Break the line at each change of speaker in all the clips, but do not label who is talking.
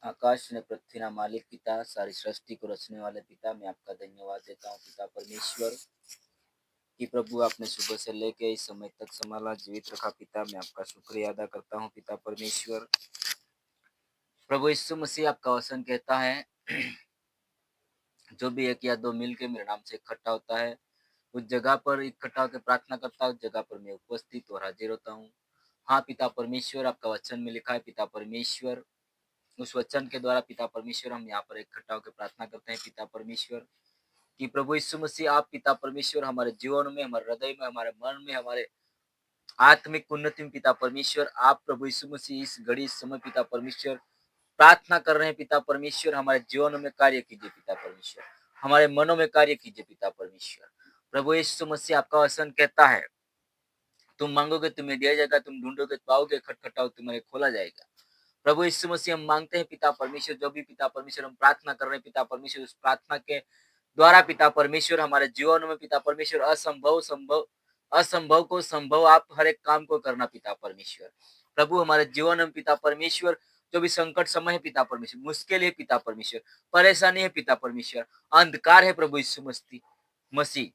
आकाश ने पृथ्वी ना मालिक पिता, सारी सृष्टि को रचने वाले पिता, मैं आपका धन्यवाद देता हूँ पिता परमेश्वर कि प्रभु आपने सुबह से लेके इस समय तक संभाला, जीवित रखा पिता। मैं आपका शुक्रिया अदा करता हूँ पिता परमेश्वर। प्रभु यीशु मसीह आपका वचन कहता है जो भी एक या दो मिल के मेरे नाम से इकट्ठा होता है, उस जगह पर इकट्ठा होकर प्रार्थना करता है, उस जगह पर मैं उपस्थित और हाजिर होता हूँ। हाँ पिता परमेश्वर, आपका वचन में लिखा है पिता परमेश्वर, उस वचन के द्वारा पिता परमेश्वर हम यहाँ पर इकट्ठा होकर प्रार्थना करते हैं पिता परमेश्वर कि प्रभु यीशु मसीह आप पिता परमेश्वर हमारे जीवन में, हमारे हृदय में, हमारे मन में, हमारे आत्मिक उन्नति में पिता परमेश्वर, आप प्रभु यीशु मसीह इस घड़ी इस समय पिता परमेश्वर प्रार्थना कर रहे हैं पिता परमेश्वर, हमारे जीवन में कार्य कीजिए पिता परमेश्वर, हमारे मनों में कार्य कीजिए पिता परमेश्वर। प्रभु यीशु मसीह आपका वचन कहता है तुम मांगोगे तुम्हें दिया जाएगा, तुम ढूंढोगे तो पाओगे, खटखटाओ तुम्हारे खोला जाएगा। प्रभु यीशु मसीह हम मांगते हैं पिता परमेश्वर, जो भी पिता परमेश्वर हम प्रार्थना कर रहे हैं पिता परमेश्वर, उस प्रार्थना के द्वारा पिता परमेश्वर हमारे जीवन में पिता परमेश्वर असंभव को संभव आप हर एक काम को करना पिता परमेश्वर। प्रभु हमारे जीवन में पिता परमेश्वर जो भी संकट समय है पिता परमेश्वर, मुश्किल है पिता परमेश्वर, परेशानी है पिता परमेश्वर, अंधकार है प्रभु यीशु मसीह,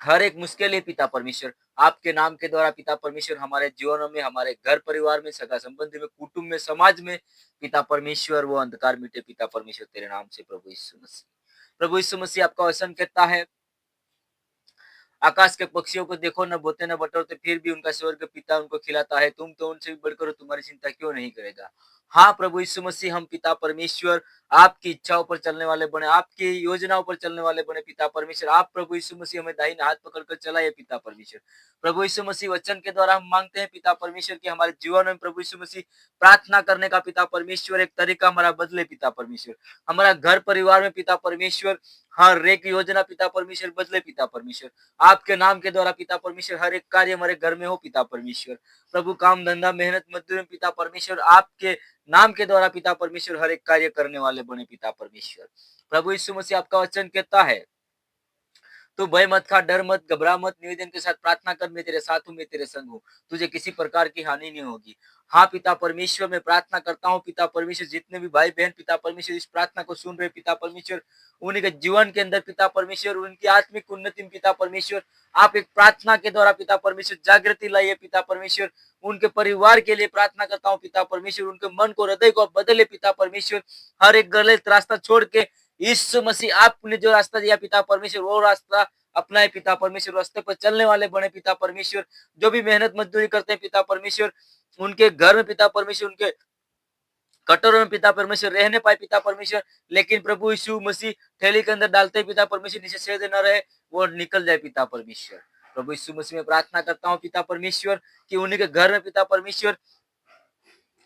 हर एक मुश्किल है पिता परमेश्वर, आपके नाम के द्वारा पिता परमेश्वर हमारे जीवनों में, हमारे घर परिवार में, सगा संबंधी में, कुटुंब में, समाज में पिता परमेश्वर वो अंधकार मिटे पिता परमेश्वर तेरे नाम से प्रभु यीशु मसीह। प्रभु यीशु मसीह आपका वचन कहता है आकाश के पक्षियों को देखो, न बोते न बटोरते, फिर भी उनका स्वर्ग पिता उनको खिलाता है, तुम तो उनसे भी बढ़कर हो, तुम्हारी चिंता क्यों नहीं करेगा। हाँ प्रभु यीशु मसीह हम पिता परमेश्वर आपकी इच्छाओं पर चलने वाले बने, आपकी योजनाओं पर चलने वाले बने पिता परमेश्वर। आप प्रभु यीशु मसीह हमें दाहिने हाथ पकड़कर चलाइए पिता परमेश्वर। प्रभु यीशु मसीह वचन के द्वारा हम मांगते हैं पिता परमेश्वर कि हमारे जीवन में प्रभु यीशु मसीह प्रार्थना करने का पिता परमेश्वर एक तरीका हमारा बदले पिता परमेश्वर, हमारा घर परिवार में पिता परमेश्वर हर एक योजना पिता परमेश्वर बदले पिता परमेश्वर, आपके नाम के द्वारा पिता परमेश्वर हर एक कार्य हमारे घर में हो पिता परमेश्वर। प्रभु काम धंधा मेहनत मजदूरी पिता परमेश्वर आपके नाम के द्वारा पिता परमेश्वर हर एक कार्य करने वाले बने पिता परमेश्वर। प्रभु यीशु मसीह आपका वचन कहता है तू भय मत खा, डर मत, घबरा मत, निवेदन के साथ प्रार्थना कर, मैं तेरे साथ हूँ, मैं तेरे संग हूँ, तुझे किसी प्रकार की हानि नहीं होगी। हाँ पिता परमेश्वर मैं प्रार्थना करता हूँ पिता परमेश्वर, जितने भी भाई बहन पिता परमेश्वर इस प्रार्थना को सुन रहे पिता परमेश्वर, उन्हीं के जीवन के अंदर पिता परमेश्वर उनकी आत्मिक उन्नति में पिता परमेश्वर आप एक प्रार्थना के द्वारा पिता परमेश्वर जागृति लाइए पिता परमेश्वर। उनके परिवार के लिए प्रार्थना करता हूँ पिता परमेश्वर, उनके मन को हृदय को बदले पिता परमेश्वर, हर एक गलत रास्ता छोड़ के यीशु मसीह आपने जो रास्ता दिया पिता परमेश्वर वो रास्ता अपनाए पिता परमेश्वर, रास्ते पर चलने वाले बने पिता परमेश्वर। जो भी मेहनत मजदूरी करते हैं पिता परमेश्वर, उनके घर में पिता परमेश्वर उनके कटोरों में पिता परमेश्वर रहने पाए पिता परमेश्वर, लेकिन प्रभु यीशु मसीह थैली के अंदर डालते ही पिता परमेश्वर नीचे सेध न रहे, वो निकल जाए पिता परमेश्वर। प्रभु यीशु मसीह में प्रार्थना करता हूँ पिता परमेश्वर कि उन्हीं के घर में पिता परमेश्वर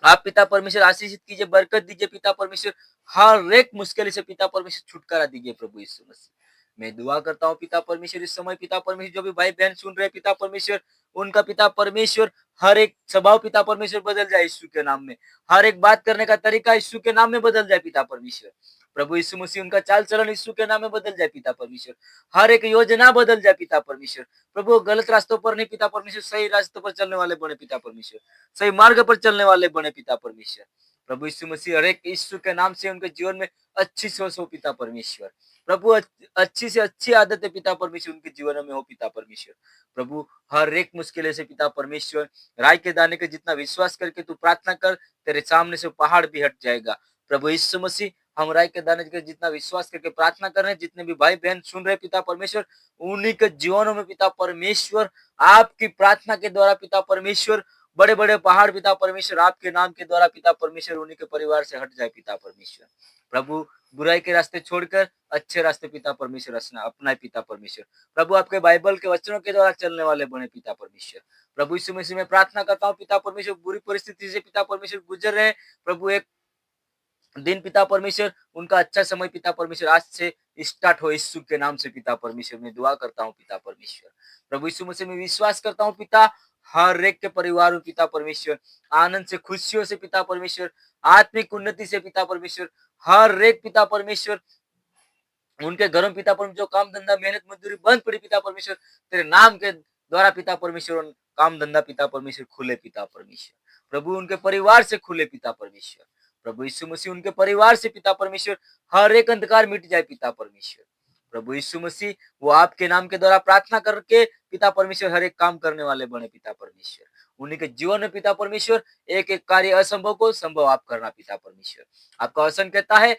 आप पिता परमेश्वर आशीषित कीजिए, बरकत दीजिए पिता परमेश्वर, हर एक मुश्किल से पिता परमेश्वर छुटकारा दीजिए प्रभु यीशु मसीह। मैं दुआ करता हूँ पिता परमेश्वर इस समय पिता परमेश्वर जो भी भाई बहन सुन रहे पिता परमेश्वर, उनका पिता परमेश्वर हर एक स्वभाव पिता परमेश्वर बदल जाए यीशु के नाम में, हर एक बात करने का तरीका यीशु के नाम में बदल जाए पिता परमेश्वर। प्रभु यीशु मसीह उनका चाल चलन यीशु के नाम में बदल जाए पिता परमेश्वर, हर एक योजना बदल जाए पिता परमेश्वर। प्रभु गलत रास्तों पर नहीं पिता परमेश्वर, सही रास्तों पर चलने वाले बने पिता परमेश्वर, सही मार्ग पर चलने वाले बने पिता परमेश्वर। प्रभु यीशु मसीह हर एक यीशु के नाम से उनके जीवन में अच्छी सोच हो पिता परमेश्वर। प्रभु अच्छी से अच्छी आदतें पिता परमेश्वर उनके जीवन में हो पिता परमेश्वर। प्रभु हर एक मुश्किल से पिता परमेश्वर राय के दाने के जितना विश्वास करके तू प्रार्थना कर, तेरे सामने से पहाड़ भी हट जाएगा। प्रभु यीशु मसीह हम राय के दाने के जितना विश्वास करके प्रार्थना कर रहे हैं, जितने भी भाई बहन सुन रहे पिता परमेश्वर, उन्हीं के जीवनों में पिता परमेश्वर आपकी प्रार्थना के द्वारा पिता परमेश्वर बड़े बड़े पहाड़ पिता परमेश्वर आपके नाम के द्वारा पिता परमेश्वर उन्हीं के परिवार से हट जाए पिता परमेश्वर। प्रभु बुराई के रास्ते छोड़कर अच्छे रास्ते पिता परमेश्वर अपनाए पिता परमेश्वर। प्रभु आपके बाइबल के वचनों के द्वारा चलने वाले बने पिता परमेश्वर। प्रभु यीशु मसीह में प्रार्थना करता हूँ पिता परमेश्वर, बुरी परिस्थिति से पिता परमेश्वर गुजर रहे हैं, प्रभु एक दिन पिता परमेश्वर उनका अच्छा समय पिता परमेश्वर आज से स्टार्ट हो यीशु के नाम से पिता परमेश्वर में दुआ करता हूँ पिता परमेश्वर। प्रभु यीशु मसीह में विश्वास करता हूँ पिता, हर एक के परिवार में पिता परमेश्वर आनंद से खुशियों से पिता परमेश्वर आत्मिक उन्नति से पिता परमेश्वर हर एक पिता परमेश्वर उनके घरों में पिता परमेश्वर जो काम धंधा मेहनत मजदूरी बंद पड़ी पिता परमेश्वर, तेरे नाम के द्वारा पिता परमेश्वर काम धंधा पिता परमेश्वर खुले पिता परमेश्वर। प्रभु उनके परिवार से खुले पिता परमेश्वर। प्रभु यीशु मसीह उनके परिवार से पिता परमेश्वर हर एक अंधकार मिट जाए पिता परमेश्वर। प्रभु यीशु मसीह वो आपके नाम के द्वारा प्रार्थना करके पिता परमेश्वर हर एक काम करने वाले बने पिता परमेश्वर। उन्हीं के जीवन में पिता परमेश्वर एक एक कार्य असंभव को संभव आप करना पिता परमेश्वर। आपका वचन कहता है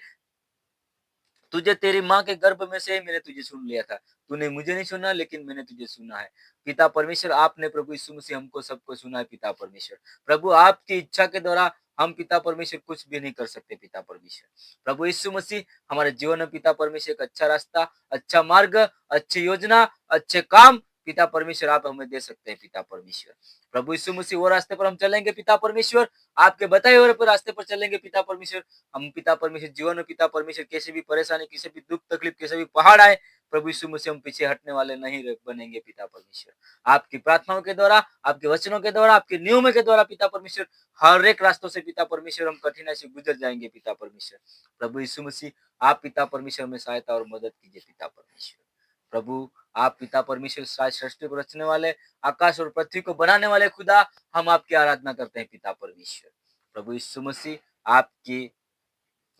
तुझे तेरी माँ के गर्भ में से मैंने तुझे सुन लिया था। तूने मुझे नहीं सुना लेकिन मैंने तुझे सुना है। पिता परमेश्वर आपने प्रभु यीशु मसीह हमको सबको सुना है पिता परमेश्वर। प्रभु आपकी इच्छा के द्वारा हम पिता परमेश्वर कुछ भी नहीं कर सकते पिता परमेश्वर। प्रभु यीशु मसीह हमारे जीवन में पिता परमेश्वर एक अच्छा रास्ता, अच्छा मार्ग, अच्छी योजना, अच्छे काम पिता परमेश्वर आप हमें दे सकते हैं पिता परमेश्वर। प्रभु यीशु मसीह वो रास्ते पर हम चलेंगे पिता परमेश्वर, आपके बताए हुए रास्ते पर चलेंगे पिता परमेश्वर। हम पिता परमेश्वर जीवन में पिता परमेश्वर कैसे भी परेशानी, किसी भी दुख तकलीफ, कैसे भी पहाड़ आए, प्रभु यीशु मसीह हम पीछे हटने वाले नहीं बनेंगे पिता परमेश्वर। आपकी प्रार्थनाओं के द्वारा, आपके वचनों के द्वारा, आपके नियमों के द्वारा पिता परमेश्वर हर एक रास्तों से पिता परमेश्वर हम कठिनाई से गुजर जाएंगे पिता परमेश्वर। प्रभु यीशु मसीह आप पिता परमेश्वर में सहायता और मदद कीजिए पिता परमेश्वर। प्रभु आप पिता परमेश्वर सारी सृष्टि को रचने वाले, आकाश और पृथ्वी को बनाने वाले खुदा, हम आपकी आराधना करते हैं पिता परमेश्वर। प्रभु यीशु मसीह आपकी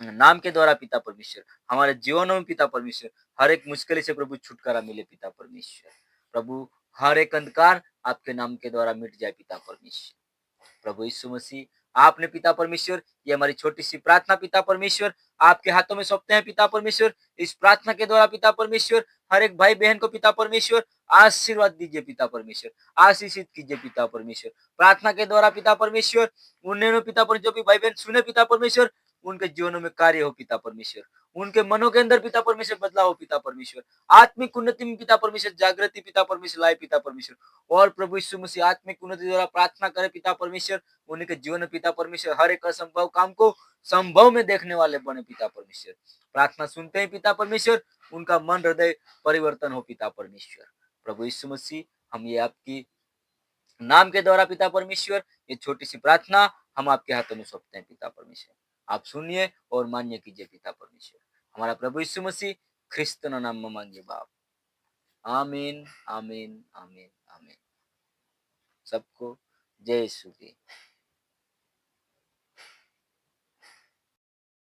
नाम के द्वारा पिता परमेश्वर हमारे जीवनों में पिता परमेश्वर हर एक मुश्किल से प्रभु छुटकारा मिले पिता परमेश्वर। प्रभु हर एक अंधकार आपके नाम के द्वारा मिट जाए पिता परमेश्वर। प्रभु यीशु मसीह आपने पिता परमेश्वर ये हमारी छोटी सी प्रार्थना पिता परमेश्वर आपके हाथों में सौंपते हैं पिता परमेश्वर। इस प्रार्थना के द्वारा पिता परमेश्वर हर एक भाई बहन को पिता परमेश्वर आशीर्वाद दीजिए पिता परमेश्वर, आशीषित कीजिए पिता परमेश्वर। प्रार्थना के द्वारा पिता परमेश्वर उन्हें पिता पर जो भी भाई बहन सुने पिता परमेश्वर उनके जीवनों में कार्य हो पिता परमेश्वर, उनके मनों के अंदर पिता परमेश्वर बदलाव हो पिता परमेश्वर, आत्मिक उन्नति में पिता परमेश्वर जागृति पिता परमेश्वर लाए पिता परमेश्वर। और प्रभु यीशु मसीह आत्मिक उन्नति द्वारा प्रार्थना करे पिता परमेश्वर उनके जीवन में पिता परमेश्वर हर एक असंभव काम को संभव में देखने वाले बने पिता परमेश्वर। प्रार्थना सुनते ही पिता परमेश्वर उनका मन हृदय परिवर्तन हो पिता परमेश्वर। प्रभु यीशु मसीह हम ये आपकी नाम के द्वारा पिता परमेश्वर ये छोटी सी प्रार्थना हम आपके हाथों में सौंपते हैं पिता परमेश्वर। आप सुनिए और मान्य कीजिए पिता परमेश्वर। हमारा प्रभु यीशु मसीह ख्रिस्त नाम में मांगिए बाप। आमीन आमीन आमीन आमीन। सबको जय यीशु की।